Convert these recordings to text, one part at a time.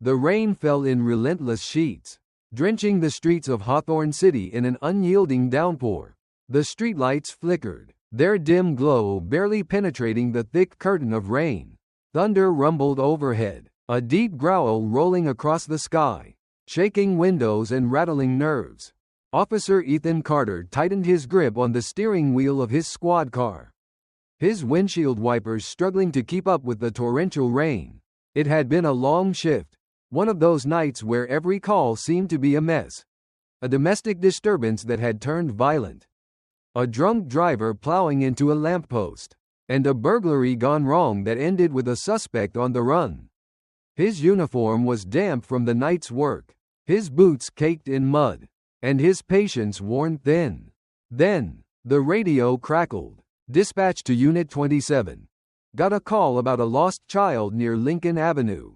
The rain fell in relentless sheets, drenching the streets of Hawthorne City in an unyielding downpour. The streetlights flickered, their dim glow barely penetrating the thick curtain of rain. Thunder rumbled overhead, a deep growl rolling across the sky, shaking windows and rattling nerves. Officer Ethan Carter tightened his grip on the steering wheel of his squad car, his windshield wipers struggling to keep up with the torrential rain. It had been a long shift, one of those nights where every call seemed to be a mess. A domestic disturbance that had turned violent, a drunk driver plowing into a lamppost, and a burglary gone wrong that ended with a suspect on the run. His uniform was damp from the night's work, his boots caked in mud, and his patience worn thin. Then, the radio crackled. Dispatch to Unit 27. Got a call about a lost child near Lincoln Avenue.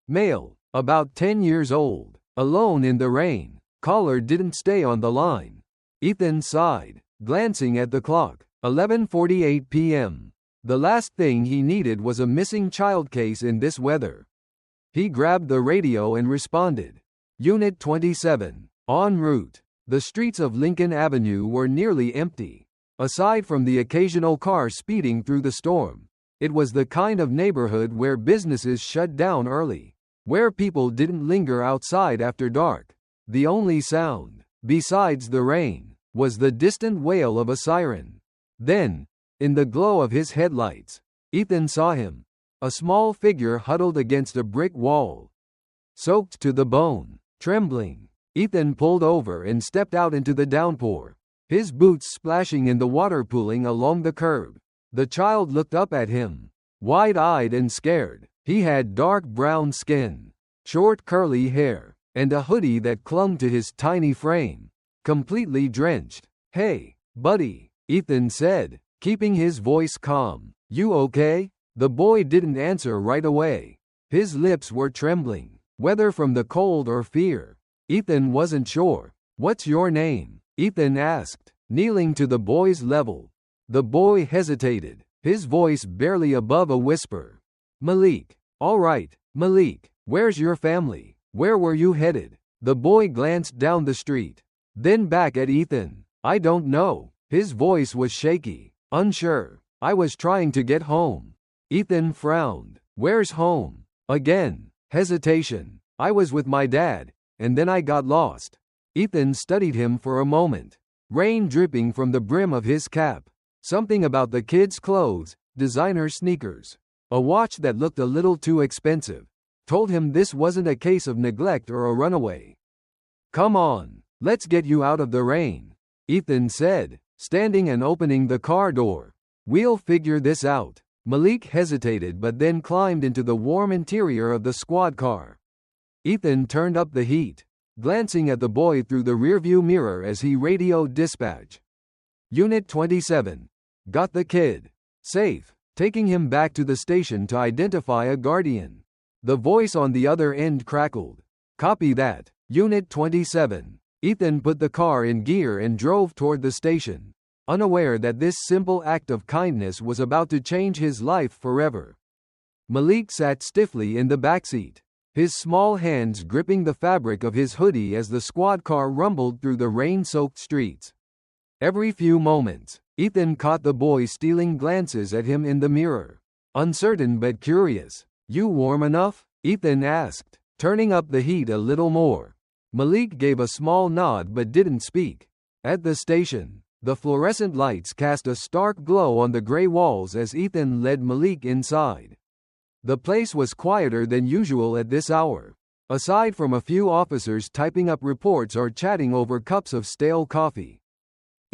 Male, about 10 years old, alone in the rain. Caller didn't stay on the line. Ethan sighed, glancing at the clock. 11:48 p.m. The last thing he needed was a missing child case in this weather. He grabbed the radio and responded. Unit 27. En route. The streets of Lincoln Avenue were nearly empty. Aside from the occasional car speeding through the storm, it was the kind of neighborhood where businesses shut down early, where people didn't linger outside after dark. The only sound, besides the rain, was the distant wail of a siren. Then, in the glow of his headlights, Ethan saw him, a small figure huddled against a brick wall. Soaked to the bone, trembling, Ethan pulled over and stepped out into the downpour, his boots splashing in the water pooling along the curb. The child looked up at him, wide-eyed and scared. He had dark brown skin, short curly hair, and a hoodie that clung to his tiny frame, completely drenched. "Hey, buddy," Ethan said, keeping his voice calm. "You okay?" The boy didn't answer right away. His lips were trembling, whether from the cold or fear. Ethan wasn't sure. "What's your name?" Ethan asked, kneeling to the boy's level. The boy hesitated, his voice barely above a whisper. "Malik." "All right, Malik. Where's your family? Where were you headed?" The boy glanced down the street, then back at Ethan. "I don't know." His voice was shaky, unsure. "I was trying to get home." Ethan frowned. "Where's home?" Again, hesitation. "I was with my dad, and then I got lost." Ethan studied him for a moment, rain dripping from the brim of his cap. Something about the kid's clothes, designer sneakers, a watch that looked a little too expensive, told him this wasn't a case of neglect or a runaway. "Come on, let's get you out of the rain," Ethan said, standing and opening the car door. "We'll figure this out." Malik hesitated but then climbed into the warm interior of the squad car. Ethan turned up the heat, glancing at the boy through the rearview mirror as he radioed dispatch. Unit 27. Got the kid. Safe. Taking him back to the station to identify a guardian. The voice on the other end crackled. Copy that. Unit 27. Ethan put the car in gear and drove toward the station, unaware that this simple act of kindness was about to change his life forever. Malik sat stiffly in the backseat, his small hands gripping the fabric of his hoodie as the squad car rumbled through the rain-soaked streets. Every few moments, Ethan caught the boy stealing glances at him in the mirror, uncertain but curious. "You warm enough?" Ethan asked, turning up the heat a little more. Malik gave a small nod but didn't speak. At the station, the fluorescent lights cast a stark glow on the gray walls as Ethan led Malik inside. The place was quieter than usual at this hour, aside from a few officers typing up reports or chatting over cups of stale coffee.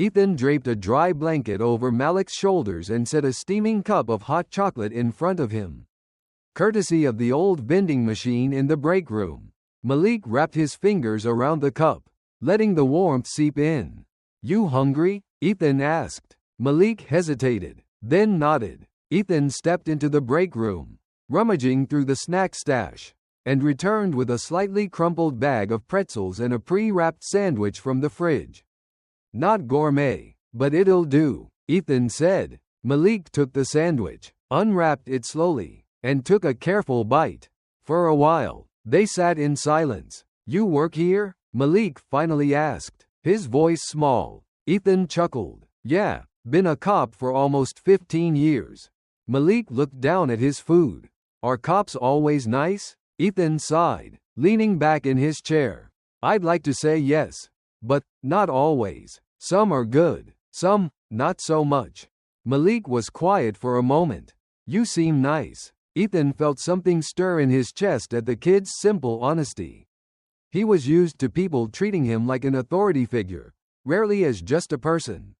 Ethan draped a dry blanket over Malik's shoulders and set a steaming cup of hot chocolate in front of him, courtesy of the old vending machine in the break room. Malik wrapped his fingers around the cup, letting the warmth seep in. "You hungry?" Ethan asked. Malik hesitated, then nodded. Ethan stepped into the break room, rummaging through the snack stash, and returned with a slightly crumpled bag of pretzels and a pre-wrapped sandwich from the fridge. "Not gourmet, but it'll do," Ethan said. Malik took the sandwich, unwrapped it slowly, and took a careful bite. For a while, They sat in silence. You work here? Malik finally asked, his voice small. Ethan chuckled. Yeah, been a cop for almost 15 years. Malik looked down at his food. Are cops always nice? Ethan sighed, leaning back in his chair. I'd like to say yes. But, not always. Some are good. Some, not so much. Malik was quiet for a moment. You seem nice. Ethan felt something stir in his chest at the kid's simple honesty. He was used to people treating him like an authority figure, rarely as just a person.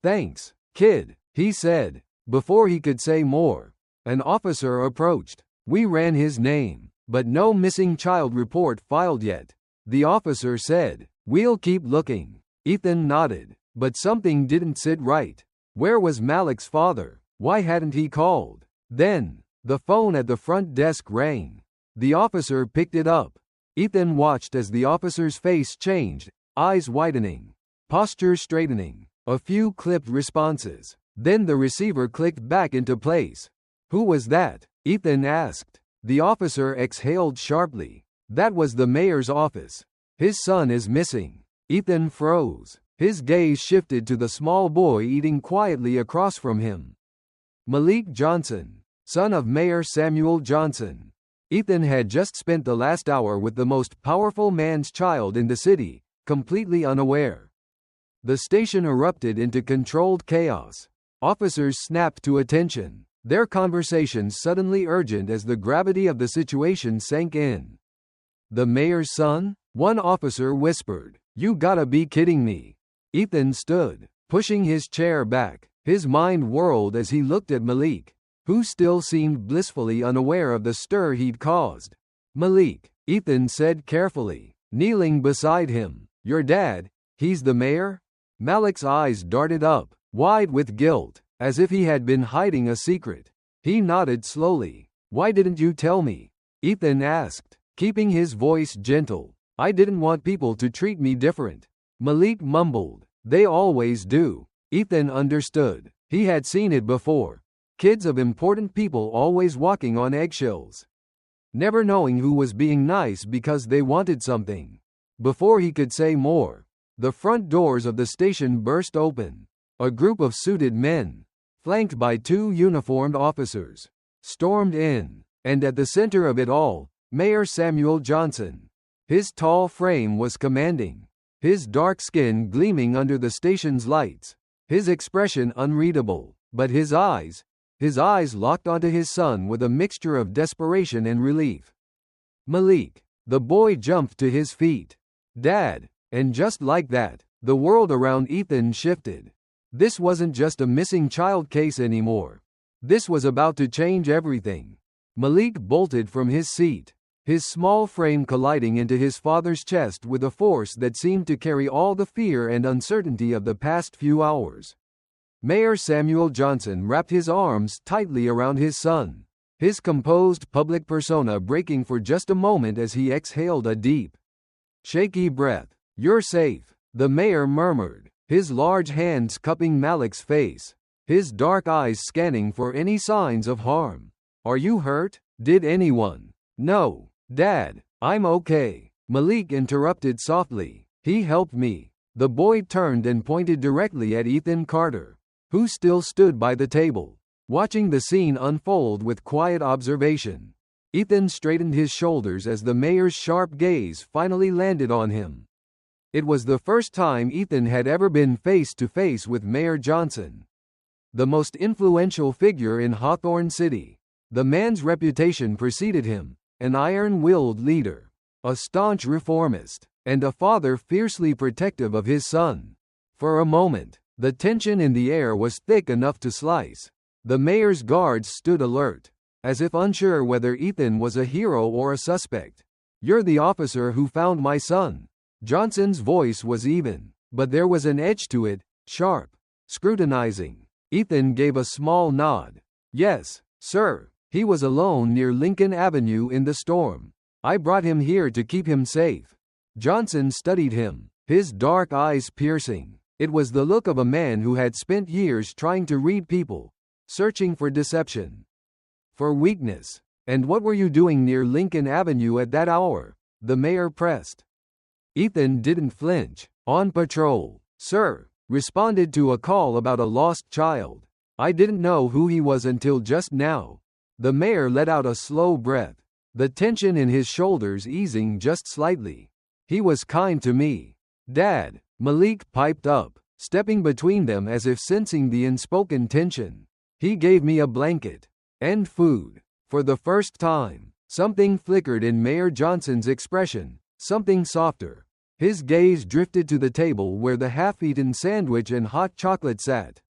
Thanks, kid, he said. Before he could say more, an officer approached. We ran his name, but no missing child report filed yet. The officer said, we'll keep looking. Ethan nodded, but something didn't sit right. Where was Malik's father? Why hadn't he called? Then, the phone at the front desk rang. The officer picked it up. Ethan watched as the officer's face changed, eyes widening, posture straightening, a few clipped responses. Then the receiver clicked back into place. Who was that? Ethan asked. The officer exhaled sharply. That was the mayor's office. His son is missing. Ethan froze. His gaze shifted to the small boy eating quietly across from him. Malik Johnson, son of Mayor Samuel Johnson. Ethan had just spent the last hour with the most powerful man's child in the city, completely unaware. The station erupted into controlled chaos. Officers snapped to attention, their conversations suddenly urgent as the gravity of the situation sank in. The mayor's son? One officer whispered. You gotta be kidding me. Ethan stood, pushing his chair back. His mind whirled as he looked at Malik, who still seemed blissfully unaware of the stir he'd caused. Malik, Ethan said carefully, kneeling beside him. Your dad, he's the mayor? Malik's eyes darted up, wide with guilt, as if he had been hiding a secret. He nodded slowly. Why didn't you tell me? Ethan asked, keeping his voice gentle. I didn't want people to treat me different. Malik mumbled. They always do. Ethan understood. He had seen it before. Kids of important people always walking on eggshells. Never knowing who was being nice because they wanted something. Before he could say more, the front doors of the station burst open. A group of suited men, flanked by two uniformed officers, stormed in, and at the center of it all, Mayor Samuel Johnson. His tall frame was commanding, his dark skin gleaming under the station's lights, his expression unreadable, but his eyes locked onto his son with a mixture of desperation and relief. Malik, the boy jumped to his feet. Dad, and just like that, the world around Ethan shifted. This wasn't just a missing child case anymore. This was about to change everything. Malik bolted from his seat, his small frame colliding into his father's chest with a force that seemed to carry all the fear and uncertainty of the past few hours. Mayor Samuel Johnson wrapped his arms tightly around his son, his composed public persona breaking for just a moment as he exhaled a deep, shaky breath. You're safe, the mayor murmured, his large hands cupping Malik's face, his dark eyes scanning for any signs of harm. Are you hurt? Did anyone? No, Dad, I'm okay. Malik interrupted softly. He helped me. The boy turned and pointed directly at Ethan Carter, who still stood by the table, watching the scene unfold with quiet observation. Ethan straightened his shoulders as the mayor's sharp gaze finally landed on him. It was the first time Ethan had ever been face to face with Mayor Johnson, the most influential figure in Hawthorne City. The man's reputation preceded him, an iron-willed leader, a staunch reformist, and a father fiercely protective of his son. For a moment, the tension in the air was thick enough to slice. The mayor's guards stood alert, as if unsure whether Ethan was a hero or a suspect. You're the officer who found my son. Johnson's voice was even, but there was an edge to it, sharp, scrutinizing. Ethan gave a small nod. Yes, sir. He was alone near Lincoln Avenue in the storm. I brought him here to keep him safe. Johnson studied him, his dark eyes piercing. It was the look of a man who had spent years trying to read people, searching for deception, for weakness. And what were you doing near Lincoln Avenue at that hour? The mayor pressed. Ethan didn't flinch. On patrol, sir, responded to a call about a lost child. I didn't know who he was until just now. The mayor let out a slow breath, the tension in his shoulders easing just slightly. He was kind to me. Dad, Malik piped up, stepping between them as if sensing the unspoken tension. He gave me a blanket and food. For the first time, something flickered in Mayor Johnson's expression, something softer. His gaze drifted to the table where the half-eaten sandwich and hot chocolate sat.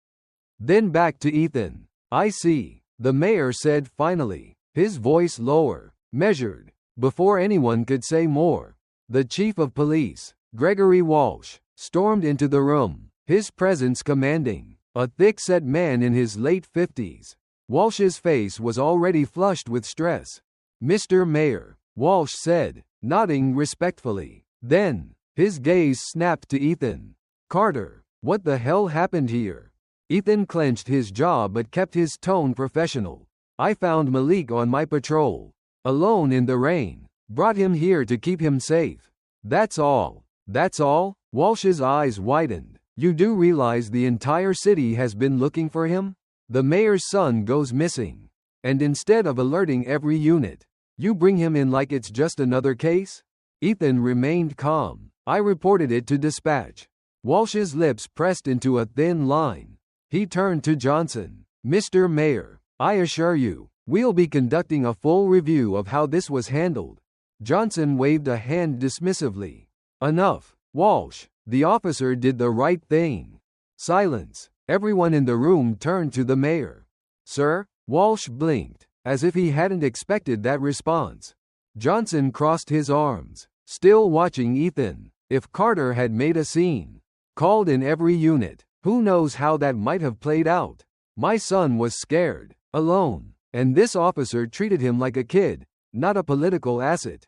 Then back to Ethan. I see, the mayor said finally, his voice lower, measured. Before anyone could say more, the chief of police, Gregory Walsh, stormed into the room, his presence commanding. A thick-set man in his late 50s. Walsh's face was already flushed with stress. Mr. Mayor, Walsh said, nodding respectfully. Then, his gaze snapped to Ethan. Carter, what the hell happened here? Ethan clenched his jaw but kept his tone professional. I found Malik on my patrol, alone in the rain. Brought him here to keep him safe. That's all. That's all? Walsh's eyes widened. You do realize the entire city has been looking for him? The mayor's son goes missing. And instead of alerting every unit, you bring him in like it's just another case? Ethan remained calm. I reported it to dispatch. Walsh's lips pressed into a thin line. He turned to Johnson. Mr. Mayor, I assure you, we'll be conducting a full review of how this was handled. Johnson waved a hand dismissively. Enough, Walsh. The officer did the right thing. Silence. Everyone in the room turned to the mayor. Sir? Walsh blinked, as if he hadn't expected that response. Johnson crossed his arms, still watching Ethan. If Carter had made a scene, called in every unit, who knows how that might have played out? My son was scared, alone, and this officer treated him like a kid, not a political asset.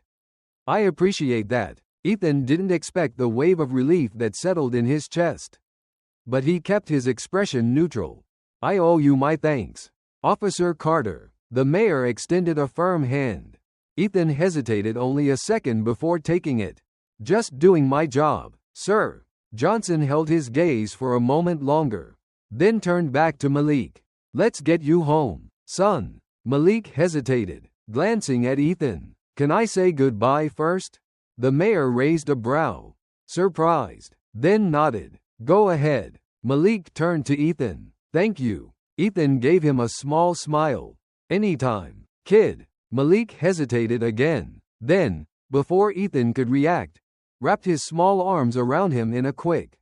I appreciate that. Ethan didn't expect the wave of relief that settled in his chest. But he kept his expression neutral. I owe you my thanks, Officer Carter. The mayor extended a firm hand. Ethan hesitated only a second before taking it. Just doing my job, sir. Johnson held his gaze for a moment longer, then turned back to Malik. Let's get you home, son. Malik hesitated, glancing at Ethan. Can I say goodbye first? The mayor raised a brow, surprised, then nodded. Go ahead. Malik turned to Ethan. Thank you. Ethan gave him a small smile. Anytime, kid. Malik hesitated again. Then, before Ethan could react, wrapped his small arms around him in a quick,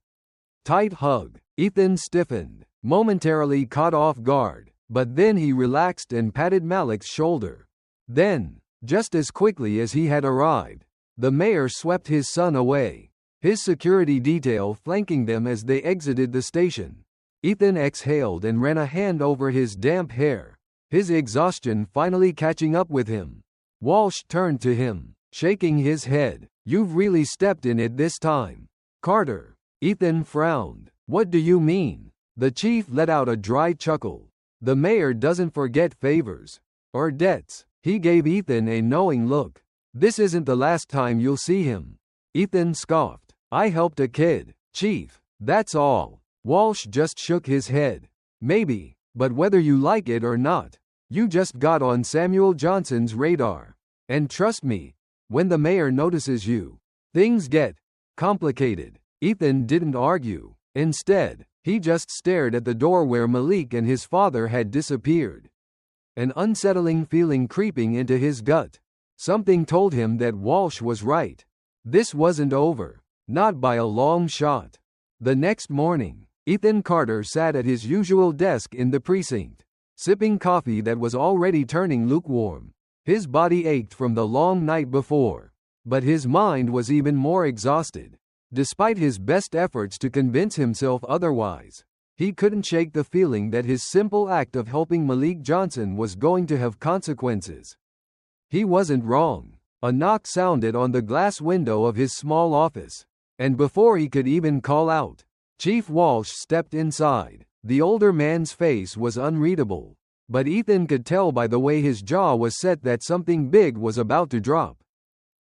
tight hug. Ethan stiffened, momentarily caught off guard, but then he relaxed and patted Malik's shoulder. Then, just as quickly as he had arrived, the mayor swept his son away, his security detail flanking them as they exited the station. Ethan exhaled and ran a hand over his damp hair, his exhaustion finally catching up with him. Walsh turned to him, shaking his head. You've really stepped in it this time, Carter. Ethan frowned. What do you mean? The chief let out a dry chuckle. The mayor doesn't forget favors or debts. He gave Ethan a knowing look. This isn't the last time you'll see him. Ethan scoffed. I helped a kid, chief. That's all. Walsh just shook his head. Maybe, but whether you like it or not, you just got on Samuel Johnson's radar. And trust me, when the mayor notices you, things get complicated. Ethan didn't argue. Instead, he just stared at the door where Malik and his father had disappeared. An unsettling feeling creeping into his gut. Something told him that Walsh was right. This wasn't over. Not by a long shot. The next morning, Ethan Carter sat at his usual desk in the precinct, sipping coffee that was already turning lukewarm. His body ached from the long night before, but his mind was even more exhausted. Despite his best efforts to convince himself otherwise, he couldn't shake the feeling that his simple act of helping Malik Johnson was going to have consequences. He wasn't wrong. A knock sounded on the glass window of his small office, and before he could even call out, Chief Walsh stepped inside. The older man's face was unreadable, but Ethan could tell by the way his jaw was set that something big was about to drop.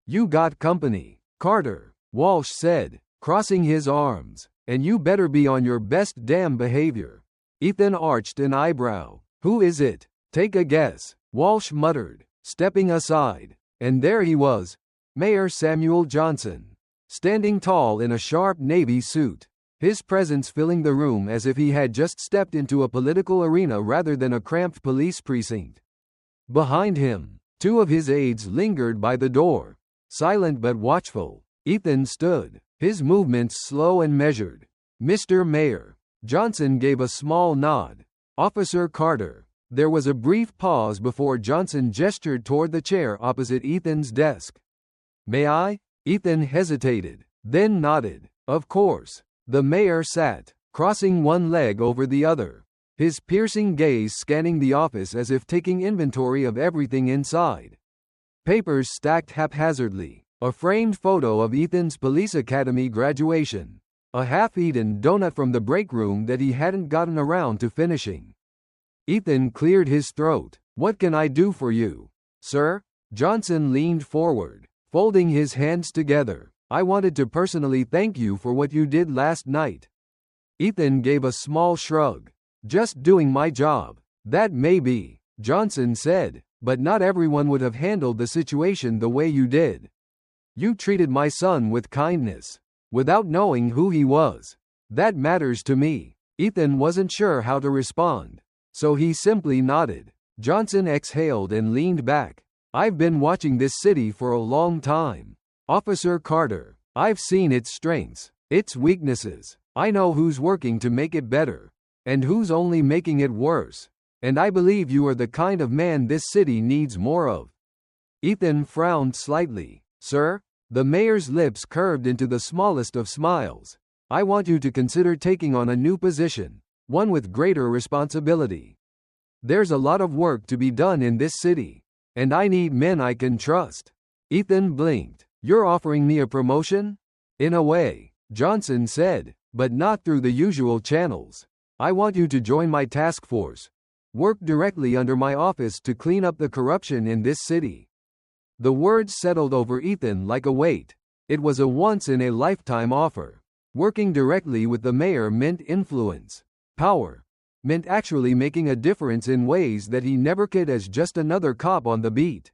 "You got company, Carter," Walsh said, crossing his arms, "and you better be on your best damn behavior." Ethan arched an eyebrow. "Who is it? Take a guess," Walsh muttered, stepping aside. And there he was, Mayor Samuel Johnson, standing tall in a sharp navy suit, his presence filling the room as if he had just stepped into a political arena rather than a cramped police precinct. Behind him, two of his aides lingered by the door, silent but watchful. Ethan stood, his movements slow and measured. "Mr. Mayor." Johnson gave a small nod. "Officer Carter." There was a brief pause before Johnson gestured toward the chair opposite Ethan's desk. "May I?" Ethan hesitated, then nodded. "Of course." The mayor sat, crossing one leg over the other, his piercing gaze scanning the office as if taking inventory of everything inside. Papers stacked haphazardly, a framed photo of Ethan's police academy graduation, a half-eaten donut from the break room that he hadn't gotten around to finishing. Ethan cleared his throat. "What can I do for you, sir?" Johnson leaned forward, folding his hands together. "I wanted to personally thank you for what you did last night." Ethan gave a small shrug. "Just doing my job." "That may be," Johnson said, "but not everyone would have handled the situation the way you did. You treated my son with kindness, without knowing who he was. That matters to me." Ethan wasn't sure how to respond, so he simply nodded. Johnson exhaled and leaned back. "I've been watching this city for a long time, Officer Carter. I've seen its strengths, its weaknesses. I know who's working to make it better, and who's only making it worse. And I believe you are the kind of man this city needs more of." Ethan frowned slightly. "Sir?" The mayor's lips curved into the smallest of smiles. "I want you to consider taking on a new position, one with greater responsibility. There's a lot of work to be done in this city, and I need men I can trust." Ethan blinked. "You're offering me a promotion?" "In a way," Johnson said, "but not through the usual channels. I want you to join my task force, work directly under my office to clean up the corruption in this city." The words settled over Ethan like a weight. It was a once-in-a-lifetime offer. Working directly with the mayor meant influence, power, meant actually making a difference in ways that he never could as just another cop on the beat.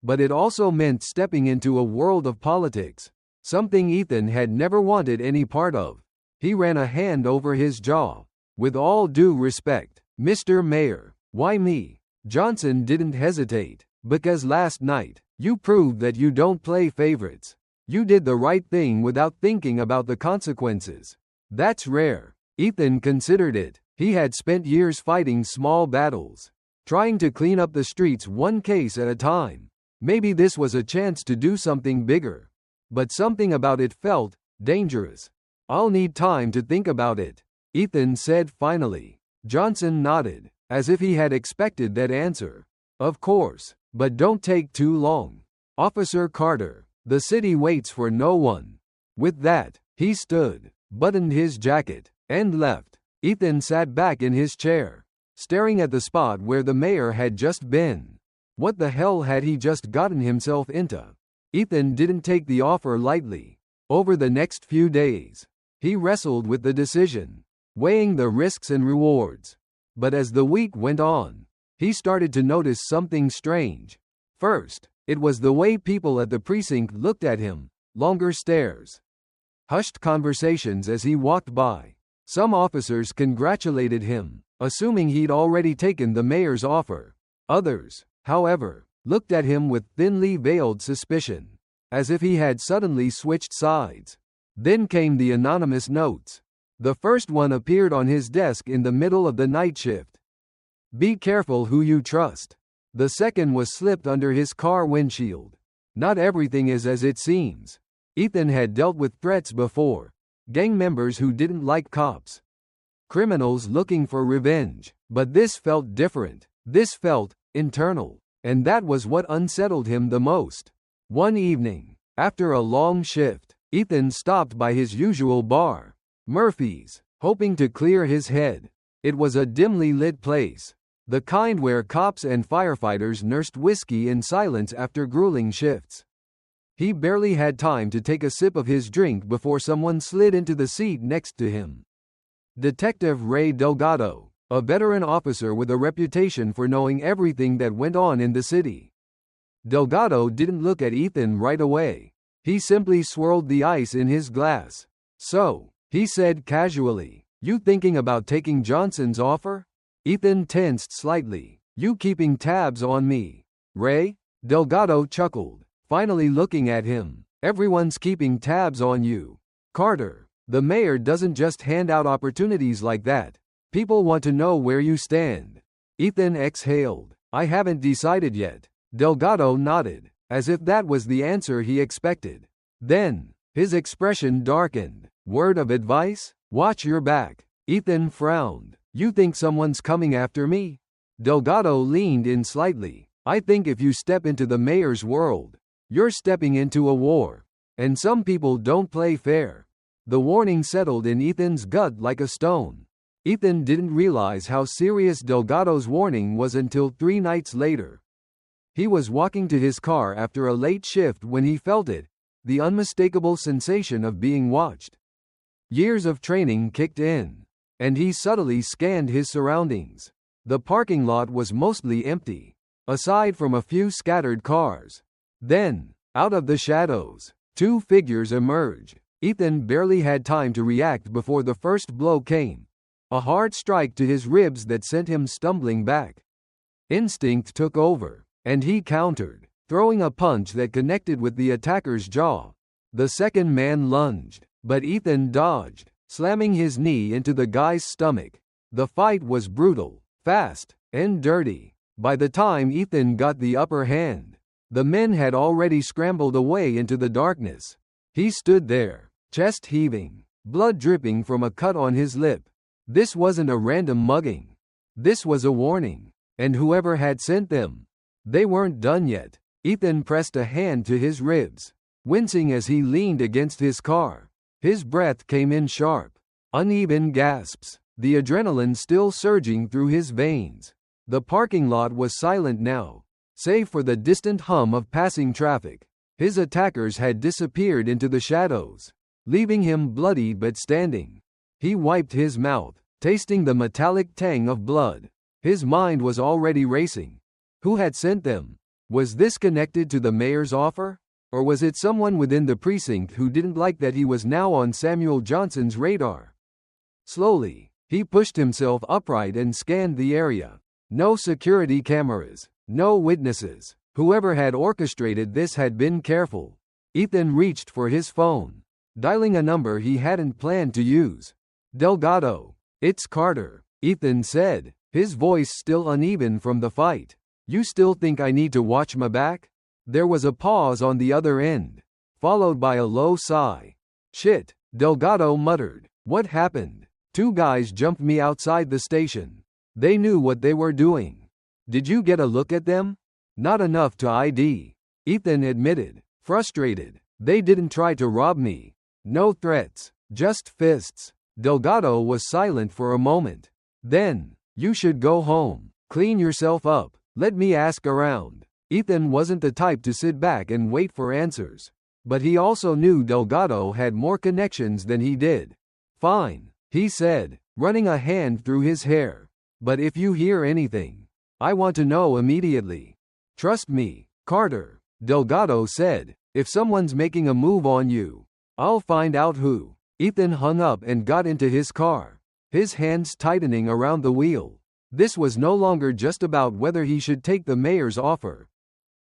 But it also meant stepping into a world of politics, something Ethan had never wanted any part of. He ran a hand over his jaw. "With all due respect, Mr. Mayor." "Why me?" Johnson didn't hesitate. "Because last night, you proved that you don't play favorites. You did the right thing without thinking about the consequences. That's rare." Ethan considered it. He had spent years fighting small battles, trying to clean up the streets one case at a time. Maybe this was a chance to do something bigger. But something about it felt dangerous. "I'll need time to think about it," Ethan said finally. Johnson nodded, as if he had expected that answer. "Of course, but don't take too long, Officer Carter. The city waits for no one." With that, he stood, buttoned his jacket, and left. Ethan sat back in his chair, staring at the spot where the mayor had just been. What the hell had he just gotten himself into? Ethan didn't take the offer lightly. Over the next few days, he wrestled with the decision, weighing the risks and rewards. But as the week went on, he started to notice something strange. First, it was the way people at the precinct looked at him. Longer stares, hushed conversations as he walked by. Some officers congratulated him, assuming he'd already taken the mayor's offer. Others, however, looked at him with thinly veiled suspicion, as if he had suddenly switched sides. Then came the anonymous notes. The first one appeared on his desk in the middle of the night shift. "Be careful who you trust." The second was slipped under his car windshield. "Not everything is as it seems." Ethan had dealt with threats before. Gang members who didn't like cops. Criminals looking for revenge. But this felt different. This felt internal. And that was what unsettled him the most. One evening, after a long shift, Ethan stopped by his usual bar, Murphy's, hoping to clear his head. It was a dimly lit place. The kind where cops and firefighters nursed whiskey in silence after grueling shifts. He barely had time to take a sip of his drink before someone slid into the seat next to him. Detective Ray Delgado, a veteran officer with a reputation for knowing everything that went on in the city. Delgado didn't look at Ethan right away. He simply swirled the ice in his glass. "So," he said casually, "you thinking about taking Johnson's offer?" Ethan tensed slightly. "You keeping tabs on me, Ray?" Delgado chuckled, finally looking at him. "Everyone's keeping tabs on you, Carter. The mayor doesn't just hand out opportunities like that. People want to know where you stand." Ethan exhaled. "I haven't decided yet." Delgado nodded, as if that was the answer he expected. Then, his expression darkened. "Word of advice? Watch your back." Ethan frowned. "You think someone's coming after me?" Delgado leaned in slightly. "I think if you step into the mayor's world, you're stepping into a war. And some people don't play fair." The warning settled in Ethan's gut like a stone. Ethan didn't realize how serious Delgado's warning was until 3 nights later. He was walking to his car after a late shift when he felt it, the unmistakable sensation of being watched. Years of training kicked in, and he subtly scanned his surroundings. The parking lot was mostly empty, aside from a few scattered cars. Then, out of the shadows, 2 figures emerged. Ethan barely had time to react before the first blow came, a hard strike to his ribs that sent him stumbling back. Instinct took over, and he countered, throwing a punch that connected with the attacker's jaw. The second man lunged, but Ethan dodged, slamming his knee into the guy's stomach. The fight was brutal, fast, and dirty. By the time Ethan got the upper hand, the men had already scrambled away into the darkness. He stood there, chest heaving, blood dripping from a cut on his lip. This wasn't a random mugging. This was a warning. And whoever had sent them, they weren't done yet. Ethan pressed a hand to his ribs, wincing as he leaned against his car. His breath came in sharp, uneven gasps, the adrenaline still surging through his veins. The parking lot was silent now, save for the distant hum of passing traffic. His attackers had disappeared into the shadows, leaving him bloodied but standing. He wiped his mouth, tasting the metallic tang of blood. His mind was already racing. Who had sent them? Was this connected to the mayor's offer? Or was it someone within the precinct who didn't like that he was now on Samuel Johnson's radar? Slowly, he pushed himself upright and scanned the area. No security cameras, no witnesses. Whoever had orchestrated this had been careful. Ethan reached for his phone, dialing a number he hadn't planned to use. "Delgado, it's Carter," Ethan said, his voice still uneven from the fight. "You still think I need to watch my back?" There was a pause on the other end, followed by a low sigh. "Shit," Delgado muttered. "What happened?" "2 guys jumped me outside the station. They knew what they were doing." "Did you get a look at them?" "Not enough to ID," Ethan admitted, frustrated. "They didn't try to rob me. No threats, just fists." Delgado was silent for a moment. Then, "You should go home, clean yourself up, let me ask around." Ethan wasn't the type to sit back and wait for answers. But he also knew Delgado had more connections than he did. "Fine," he said, running a hand through his hair. "But if you hear anything, I want to know immediately." "Trust me, Carter," Delgado said. "If someone's making a move on you, I'll find out who." Ethan hung up and got into his car, his hands tightening around the wheel. This was no longer just about whether he should take the mayor's offer.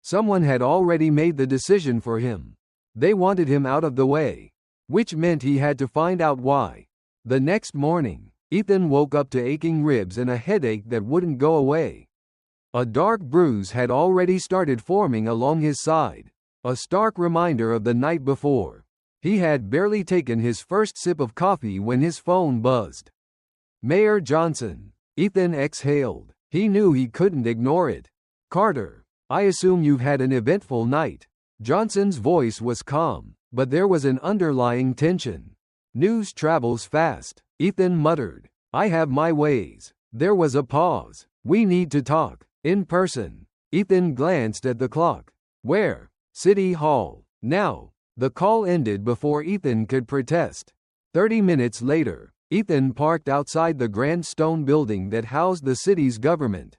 Someone had already made the decision for him. They wanted him out of the way, which meant he had to find out why. The next morning, Ethan woke up to aching ribs and a headache that wouldn't go away. A dark bruise had already started forming along his side, a stark reminder of the night before. He had barely taken his first sip of coffee when his phone buzzed. "Mayor Johnson." Ethan exhaled. He knew he couldn't ignore it. "Carter, I assume you've had an eventful night." Johnson's voice was calm, but there was an underlying tension. "News travels fast," Ethan muttered. "I have my ways." There was a pause, We need to talk. In person. Ethan glanced at the clock. Where? City Hall. Now. The call ended before Ethan could protest. 30 minutes later, Ethan parked outside the grand stone building that housed the city's government.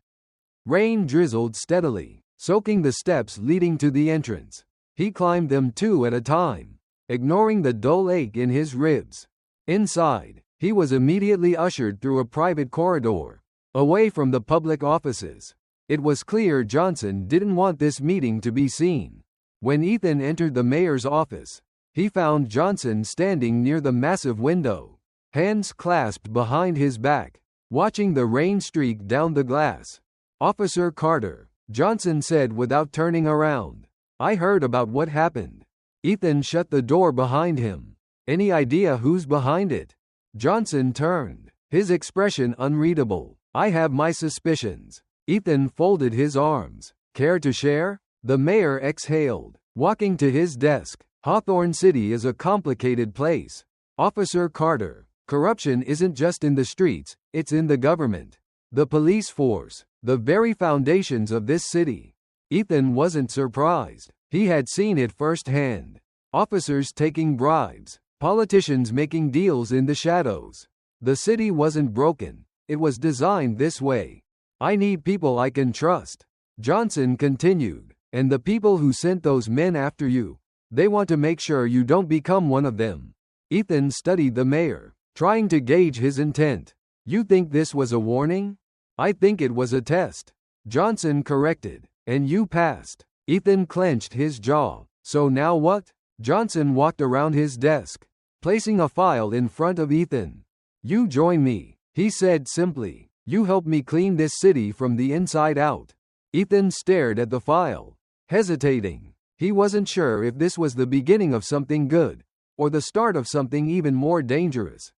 Rain drizzled steadily, soaking the steps leading to the entrance. He climbed them two at a time, ignoring the dull ache in his ribs. Inside, he was immediately ushered through a private corridor, away from the public offices. It was clear Johnson didn't want this meeting to be seen. When Ethan entered the mayor's office, he found Johnson standing near the massive window, hands clasped behind his back, watching the rain streak down the glass. "Officer Carter," Johnson said without turning around. "I heard about what happened." Ethan shut the door behind him. "Any idea who's behind it?" Johnson turned, his expression unreadable. "I have my suspicions." Ethan folded his arms. "Care to share?" The mayor exhaled, walking to his desk. "Hawthorne City is a complicated place. Officer Carter, corruption isn't just in the streets, it's in the government. The police force, the very foundations of this city." Ethan wasn't surprised. He had seen it firsthand. Officers taking bribes, politicians making deals in the shadows. The city wasn't broken, it was designed this way. "I need people I can trust," Johnson continued. "And the people who sent those men after you, they want to make sure you don't become one of them." Ethan studied the mayor, trying to gauge his intent. "You think this was a warning?" "I think it was a test," Johnson corrected. "And you passed." Ethan clenched his jaw. "So now what?" Johnson walked around his desk, placing a file in front of Ethan. "You join me," he said simply. "You help me clean this city from the inside out." Ethan stared at the file, hesitating. He wasn't sure if this was the beginning of something good, or the start of something even more dangerous.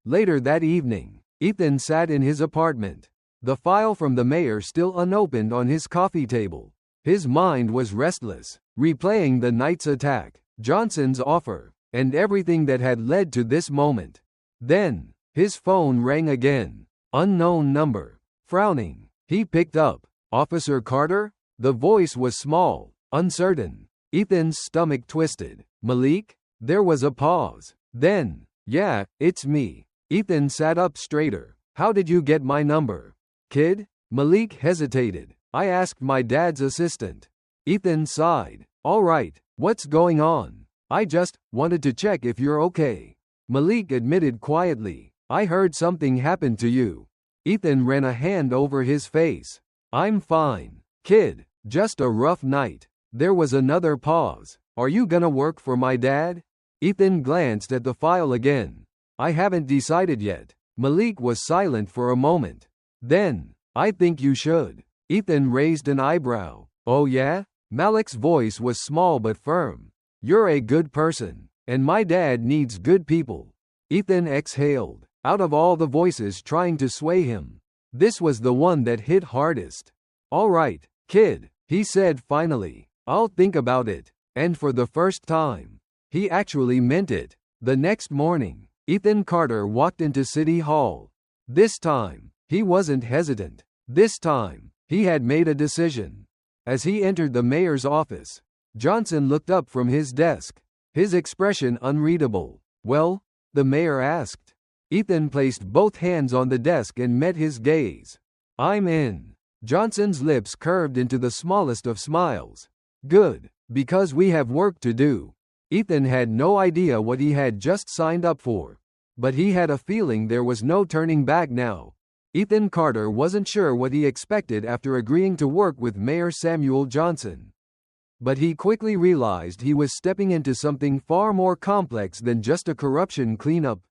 Later that evening, Ethan sat in his apartment, the file from the mayor still unopened on his coffee table. His mind was restless, replaying the night's attack, Johnson's offer, and everything that had led to this moment. Then, his phone rang again. Unknown number. Frowning, he picked up. "Officer Carter?" The voice was small, uncertain. Ethan's stomach twisted. "Malik?" There was a pause. Then, "Yeah, it's me." Ethan sat up straighter. "How did you get my number?" "Kid?" Malik hesitated. "I asked my dad's assistant." Ethan sighed. "All right, what's going on?" "I just wanted to check if you're okay." Malik admitted quietly. "I heard something happened to you." Ethan ran a hand over his face. "I'm fine, kid. Just a rough night." There was another pause. "Are you gonna work for my dad?" Ethan glanced at the file again. "I haven't decided yet." Malik was silent for a moment. Then, "I think you should." Ethan raised an eyebrow. "Oh yeah?" Malik's voice was small but firm. "You're a good person, and my dad needs good people." Ethan exhaled. Out of all the voices trying to sway him, this was the one that hit hardest. "All right, kid," he said finally. "I'll think about it." And for the first time, he actually meant it. The next morning, Ethan Carter walked into City Hall. This time, he wasn't hesitant. This time, he had made a decision. As he entered the mayor's office, Johnson looked up from his desk, his expression unreadable. "Well?" the mayor asked. Ethan placed both hands on the desk and met his gaze. "I'm in." Johnson's lips curved into the smallest of smiles. "Good, because we have work to do." Ethan had no idea what he had just signed up for, but he had a feeling there was no turning back now. Ethan Carter wasn't sure what he expected after agreeing to work with Mayor Samuel Johnson. But he quickly realized he was stepping into something far more complex than just a corruption cleanup.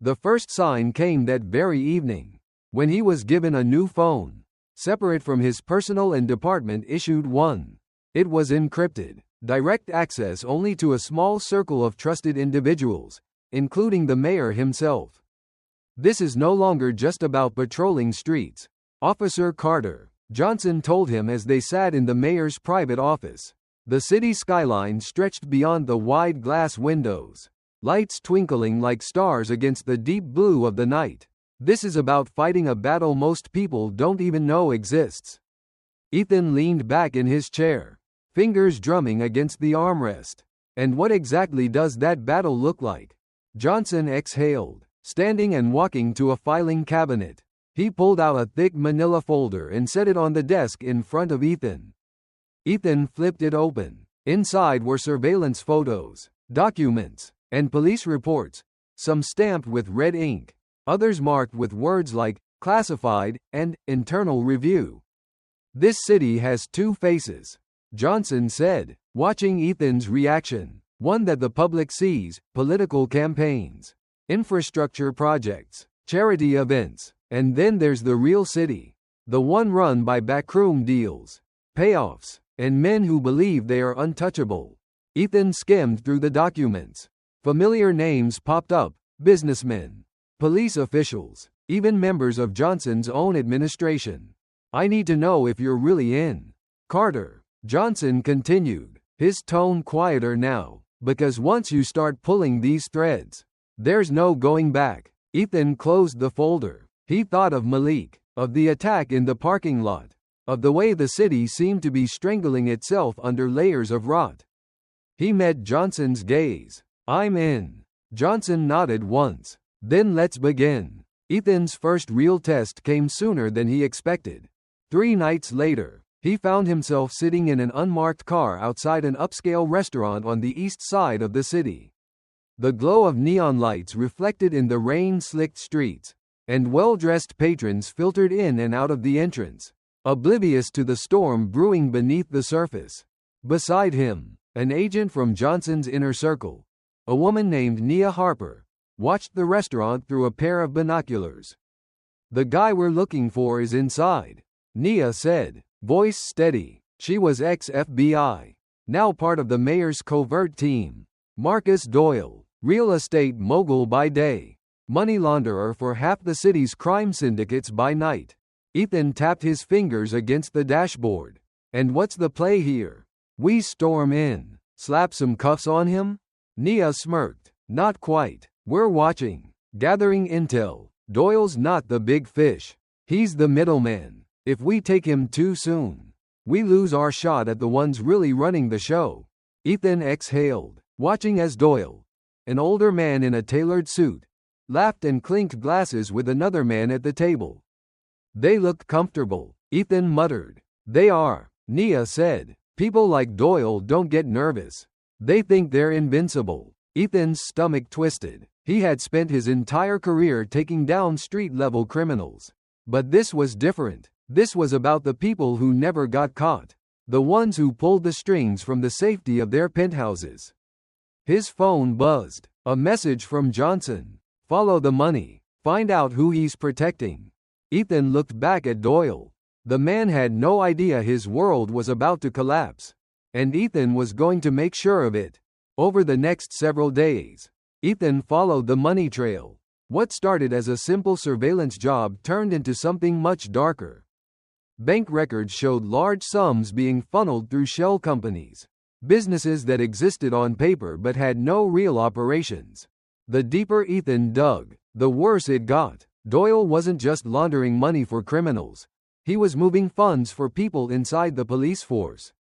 The first sign came that very evening, when he was given a new phone, separate from his personal and department-issued one. It was encrypted, direct access only to a small circle of trusted individuals, including the mayor himself. "This is no longer just about patrolling streets, Officer Carter," Johnson told him as they sat in the mayor's private office. The city skyline stretched beyond the wide glass windows, lights twinkling like stars against the deep blue of the night. This is about fighting a battle most people don't even know exists. Ethan leaned back in his chair, fingers drumming against the armrest. And what exactly does that battle look like? Johnson exhaled, standing and walking to a filing cabinet. He pulled out a thick manila folder and set it on the desk in front of Ethan. Ethan flipped it open. Inside were surveillance photos, documents, and police reports, some stamped with red ink, others marked with words like classified and internal review. This city has two faces, Johnson said, watching Ethan's reaction. One that the public sees, political campaigns, infrastructure projects, charity events, and then there's the real city, the one run by backroom deals, payoffs, and men who believe they are untouchable. Ethan skimmed through the documents. Familiar names popped up, businessmen, police officials, even members of Johnson's own administration. I need to know if you're really in. Carter, Johnson continued, his tone quieter now, because once you start pulling these threads, there's no going back. Ethan closed the folder. He thought of Malik, of the attack in the parking lot, of the way the city seemed to be strangling itself under layers of rot. He met Johnson's gaze. I'm in. Johnson nodded once. Then let's begin. Ethan's first real test came sooner than he expected. 3 nights later, he found himself sitting in an unmarked car outside an upscale restaurant on the east side of the city. The glow of neon lights reflected in the rain-slicked streets, and well-dressed patrons filtered in and out of the entrance, oblivious to the storm brewing beneath the surface. Beside him, an agent from Johnson's inner circle, a woman named Nia Harper, watched the restaurant through a pair of binoculars. The guy we're looking for is inside, Nia said, voice steady. She was ex-FBI, now part of the mayor's covert team. Marcus Doyle, real estate mogul by day, money launderer for half the city's crime syndicates by night. Ethan tapped his fingers against the dashboard. And what's the play here? We storm in, slap some cuffs on him? Nia smirked. Not quite. We're watching, gathering intel. Doyle's not the big fish. He's the middleman. If we take him too soon, we lose our shot at the ones really running the show. Ethan exhaled, watching as Doyle, an older man in a tailored suit, laughed and clinked glasses with another man at the table. They looked comfortable, Ethan muttered. They are, Nia said. People like Doyle don't get nervous. They think they're invincible. Ethan's stomach twisted. He had spent his entire career taking down street-level criminals. But this was different. This was about the people who never got caught. The ones who pulled the strings from the safety of their penthouses. His phone buzzed. A message from Johnson. Follow the money. Find out who he's protecting. Ethan looked back at Doyle. The man had no idea his world was about to collapse. And Ethan was going to make sure of it. Over the next several days, Ethan followed the money trail. What started as a simple surveillance job turned into something much darker. Bank records showed large sums being funneled through shell companies, businesses that existed on paper but had no real operations. The deeper Ethan dug, the worse it got. Doyle wasn't just laundering money for criminals. He was moving funds for people inside the police force.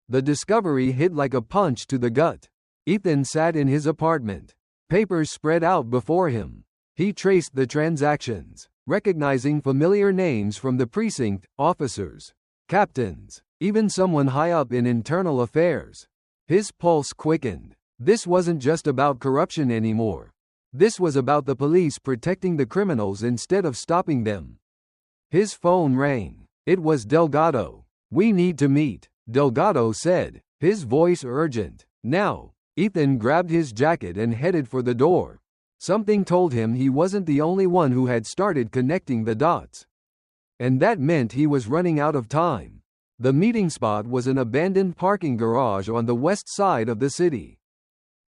The discovery hit like a punch to the gut. Ethan sat in his apartment, papers spread out before him. He traced the transactions, recognizing familiar names from the precinct, officers, captains, even someone high up in internal affairs. His pulse quickened. This wasn't just about corruption anymore. This was about the police protecting the criminals instead of stopping them. His phone rang. It was Delgado. We need to meet, Delgado said, his voice urgent. Now. Ethan grabbed his jacket and headed for the door. Something told him he wasn't the only one who had started connecting the dots. And that meant he was running out of time. The meeting spot was an abandoned parking garage on the west side of the city.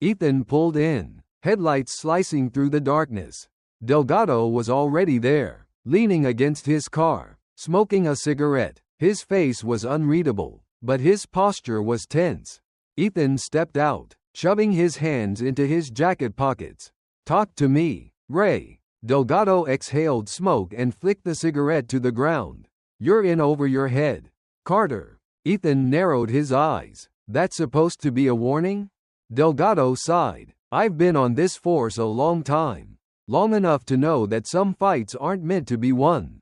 Ethan pulled in, headlights slicing through the darkness. Delgado was already there, leaning against his car, smoking a cigarette. His face was unreadable, but his posture was tense. Ethan stepped out, shoving his hands into his jacket pockets. Talk to me, Ray. Delgado exhaled smoke and flicked the cigarette to the ground. You're in over your head. Carter. Ethan narrowed his eyes. That's supposed to be a warning? Delgado sighed. I've been on this force a long time. Long enough to know that some fights aren't meant to be won.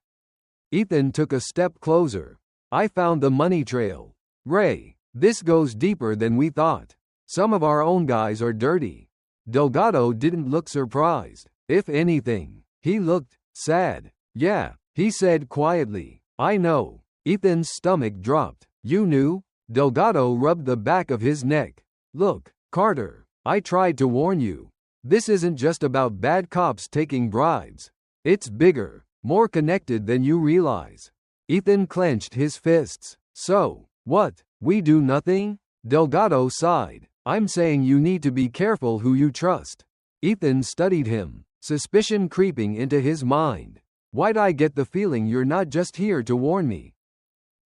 Ethan took a step closer. I found the money trail. Ray, this goes deeper than we thought. Some of our own guys are dirty. Delgado didn't look surprised. If anything, he looked sad. Yeah, he said quietly. I know. Ethan's stomach dropped. You knew? Delgado rubbed the back of his neck. Look, Carter, I tried to warn you. This isn't just about bad cops taking bribes. It's bigger, more connected than you realize. Ethan clenched his fists. So, what? We do nothing? Delgado sighed. I'm saying you need to be careful who you trust. Ethan studied him, suspicion creeping into his mind. Why'd I get the feeling you're not just here to warn me?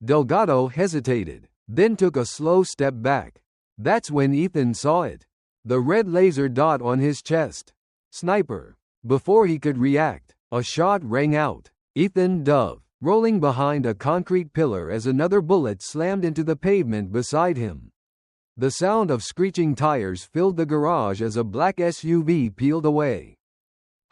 Delgado hesitated, then took a slow step back. That's when Ethan saw it. The red laser dot on his chest. Sniper. Before he could react, a shot rang out. Ethan dove, rolling behind a concrete pillar as another bullet slammed into the pavement beside him. The sound of screeching tires filled the garage as a black SUV peeled away.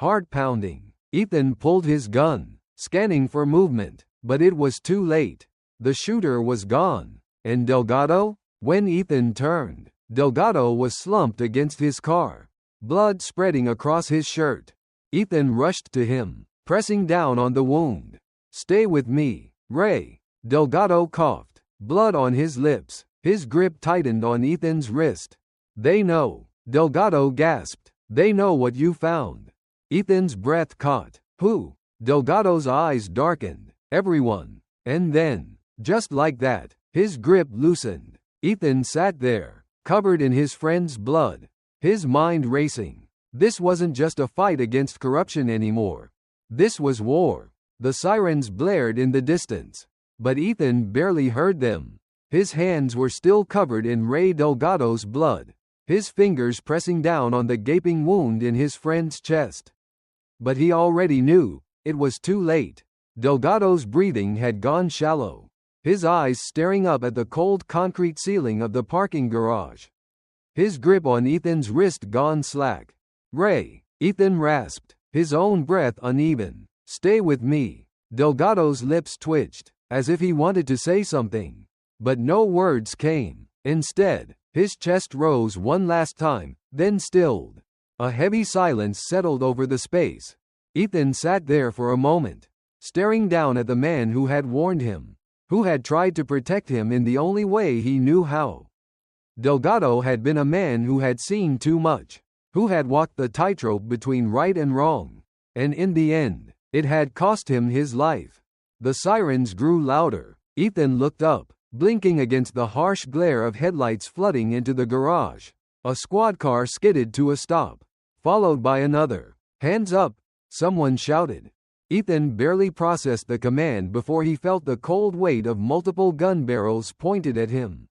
Heart pounding, Ethan pulled his gun, scanning for movement, but it was too late. The shooter was gone. And Delgado? When Ethan turned, Delgado was slumped against his car, blood spreading across his shirt. Ethan rushed to him, pressing down on the wound. Stay with me, Ray. Delgado coughed, blood on his lips. His grip tightened on Ethan's wrist. They know. Delgado gasped. They know what you found. Ethan's breath caught. Who? Delgado's eyes darkened. Everyone. And then, just like that, his grip loosened. Ethan sat there, covered in his friend's blood, his mind racing. This wasn't just a fight against corruption anymore. This was war. The sirens blared in the distance, but Ethan barely heard them. His hands were still covered in Ray Delgado's blood, his fingers pressing down on the gaping wound in his friend's chest. But he already knew, it was too late. Delgado's breathing had gone shallow, his eyes staring up at the cold concrete ceiling of the parking garage. His grip on Ethan's wrist gone slack. Ray, Ethan rasped, his own breath uneven. Stay with me. Delgado's lips twitched, as if he wanted to say something. But no words came. Instead, his chest rose one last time, then stilled. A heavy silence settled over the space. Ethan sat there for a moment, staring down at the man who had warned him, who had tried to protect him in the only way he knew how. Delgado had been a man who had seen too much, who had walked the tightrope between right and wrong, and in the end, it had cost him his life. The sirens grew louder. Ethan looked up, blinking against the harsh glare of headlights flooding into the garage. A squad car skidded to a stop, followed by another. Hands up, someone shouted. Ethan barely processed the command before he felt the cold weight of multiple gun barrels pointed at him.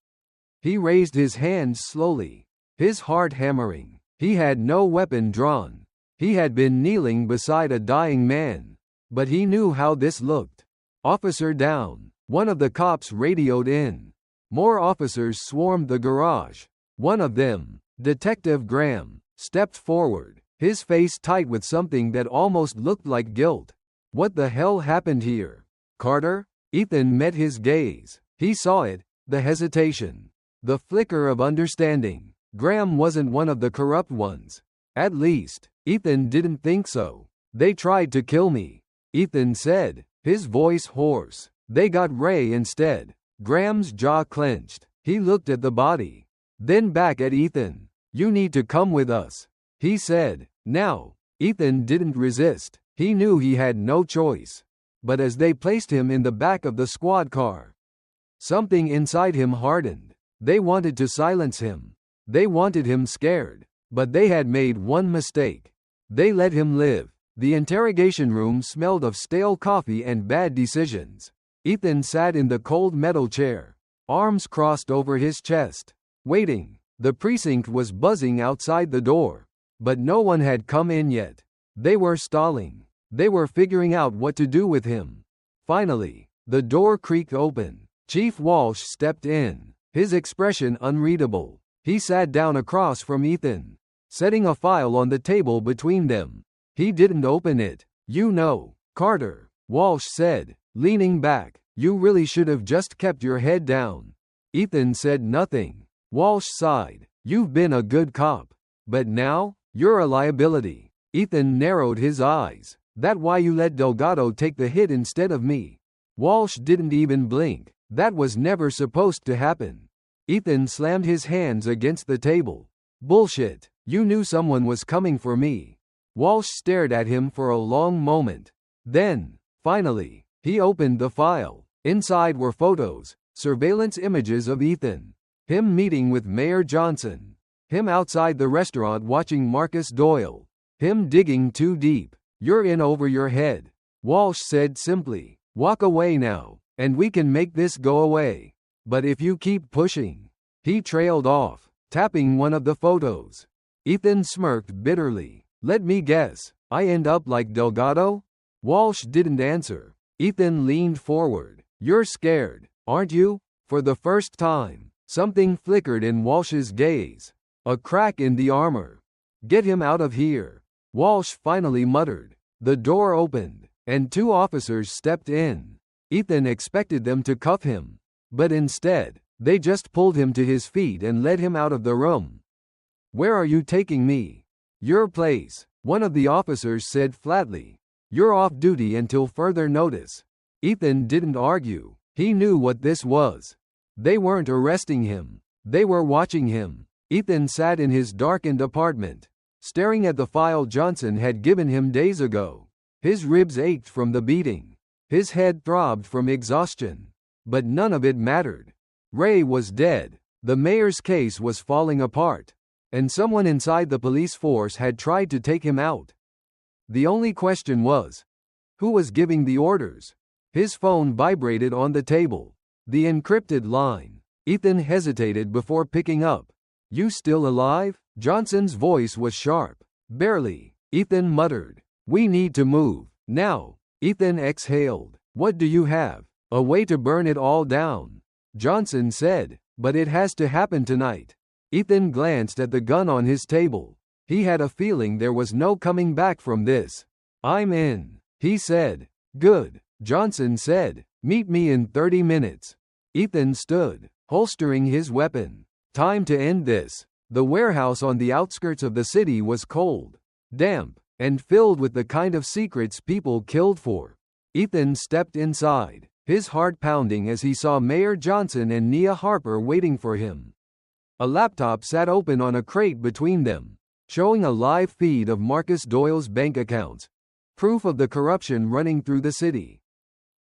He raised his hands slowly, his heart hammering. He had no weapon drawn. He had been kneeling beside a dying man. But he knew how this looked. Officer down. One of the cops radioed in. More officers swarmed the garage. One of them, Detective Graham, stepped forward, his face tight with something that almost looked like guilt. What the hell happened here? Carter? Ethan met his gaze. He saw it, the hesitation, the flicker of understanding. Graham wasn't one of the corrupt ones. At least, Ethan didn't think so. They tried to kill me, Ethan said, his voice hoarse. They got Ray instead. Graham's jaw clenched. He looked at the body, then back at Ethan. You need to come with us, he said. Now, Ethan didn't resist. He knew he had no choice. But as they placed him in the back of the squad car, something inside him hardened. They wanted to silence him. They wanted him scared. But they had made one mistake. They let him live. The interrogation room smelled of stale coffee and bad decisions. Ethan sat in the cold metal chair, arms crossed over his chest, waiting. The precinct was buzzing outside the door, but no one had come in yet. They were stalling. They were figuring out what to do with him. Finally, the door creaked open. Chief Walsh stepped in, his expression unreadable. He sat down across from Ethan, setting a file on the table between them. He didn't open it. "You know, Carter," Walsh said, leaning back, "you really should have just kept your head down." Ethan said nothing. Walsh sighed. "You've been a good cop. But now, you're a liability." Ethan narrowed his eyes. "That why you let Delgado take the hit instead of me?" Walsh didn't even blink. "That was never supposed to happen." Ethan slammed his hands against the table. "Bullshit. You knew someone was coming for me." Walsh stared at him for a long moment. Then, finally, he opened the file. Inside were photos, surveillance images of Ethan. Him meeting with Mayor Johnson. Him outside the restaurant watching Marcus Doyle. Him digging too deep. "You're in over your head," Walsh said simply. "Walk away now, and we can make this go away. But if you keep pushing." He trailed off, tapping one of the photos. Ethan smirked bitterly. "Let me guess, I end up like Delgado?" Walsh didn't answer. Ethan leaned forward. "You're scared, aren't you?" For the first time, something flickered in Walsh's gaze. A crack in the armor. "Get him out of here," Walsh finally muttered. The door opened, and two officers stepped in. Ethan expected them to cuff him, but instead, they just pulled him to his feet and led him out of the room. "Where are you taking me?" "Your place," one of the officers said flatly. "You're off duty until further notice." Ethan didn't argue. He knew what this was. They weren't arresting him. They were watching him. Ethan sat in his darkened apartment, staring at the file Johnson had given him days ago. His ribs ached from the beating. His head throbbed from exhaustion. But none of it mattered. Ray was dead. The mayor's case was falling apart. And someone inside the police force had tried to take him out. The only question was, who was giving the orders? His phone vibrated on the table. The encrypted line. Ethan hesitated before picking up. "You still alive?" Johnson's voice was sharp. "Barely," Ethan muttered. "We need to move. Now." Ethan exhaled. "What do you have?" "A way to burn it all down," Johnson said. "But it has to happen tonight." Ethan glanced at the gun on his table. He had a feeling there was no coming back from this. "I'm in," he said. "Good," Johnson said. "Meet me in 30 minutes." Ethan stood, holstering his weapon. Time to end this. The warehouse on the outskirts of the city was cold, damp, and filled with the kind of secrets people killed for. Ethan stepped inside, his heart pounding as he saw Mayor Johnson and Nia Harper waiting for him. A laptop sat open on a crate between them, showing a live feed of Marcus Doyle's bank accounts, proof of the corruption running through the city.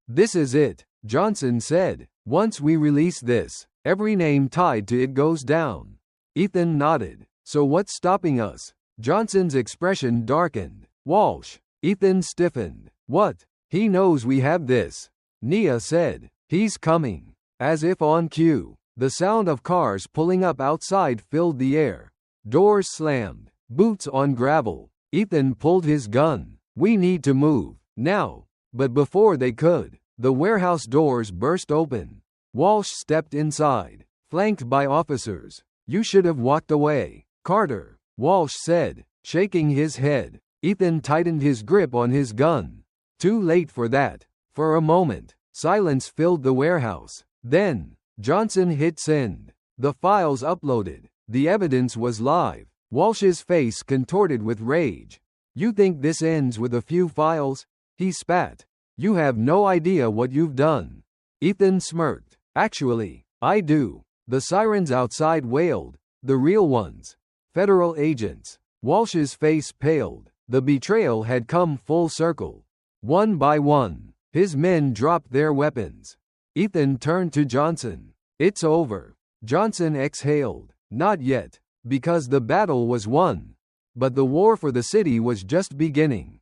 "This is it," Johnson said. "Once we release this, every name tied to it goes down." Ethan nodded. "So what's stopping us?" Johnson's expression darkened. "Walsh." Ethan stiffened. "What?" "He knows we have this," Nia said. "He's coming." As if on cue, the sound of cars pulling up outside filled the air. Doors slammed, boots on gravel. Ethan pulled his gun. "We need to move, now." But before they could, the warehouse doors burst open. Walsh stepped inside, flanked by officers. "You should have walked away, Carter," Walsh said, shaking his head. Ethan tightened his grip on his gun. Too late for that. For a moment, silence filled the warehouse. Then, Johnson hit send. The files uploaded. The evidence was live. Walsh's face contorted with rage. "You think this ends with a few files?" he spat. "You have no idea what you've done." Ethan smirked. "Actually, I do." The sirens outside wailed. The real ones. Federal agents. Walsh's face paled. The betrayal had come full circle. One by one, his men dropped their weapons. Ethan turned to Johnson. "It's over." Johnson exhaled. "Not yet. Because the battle was won. But the war for the city was just beginning."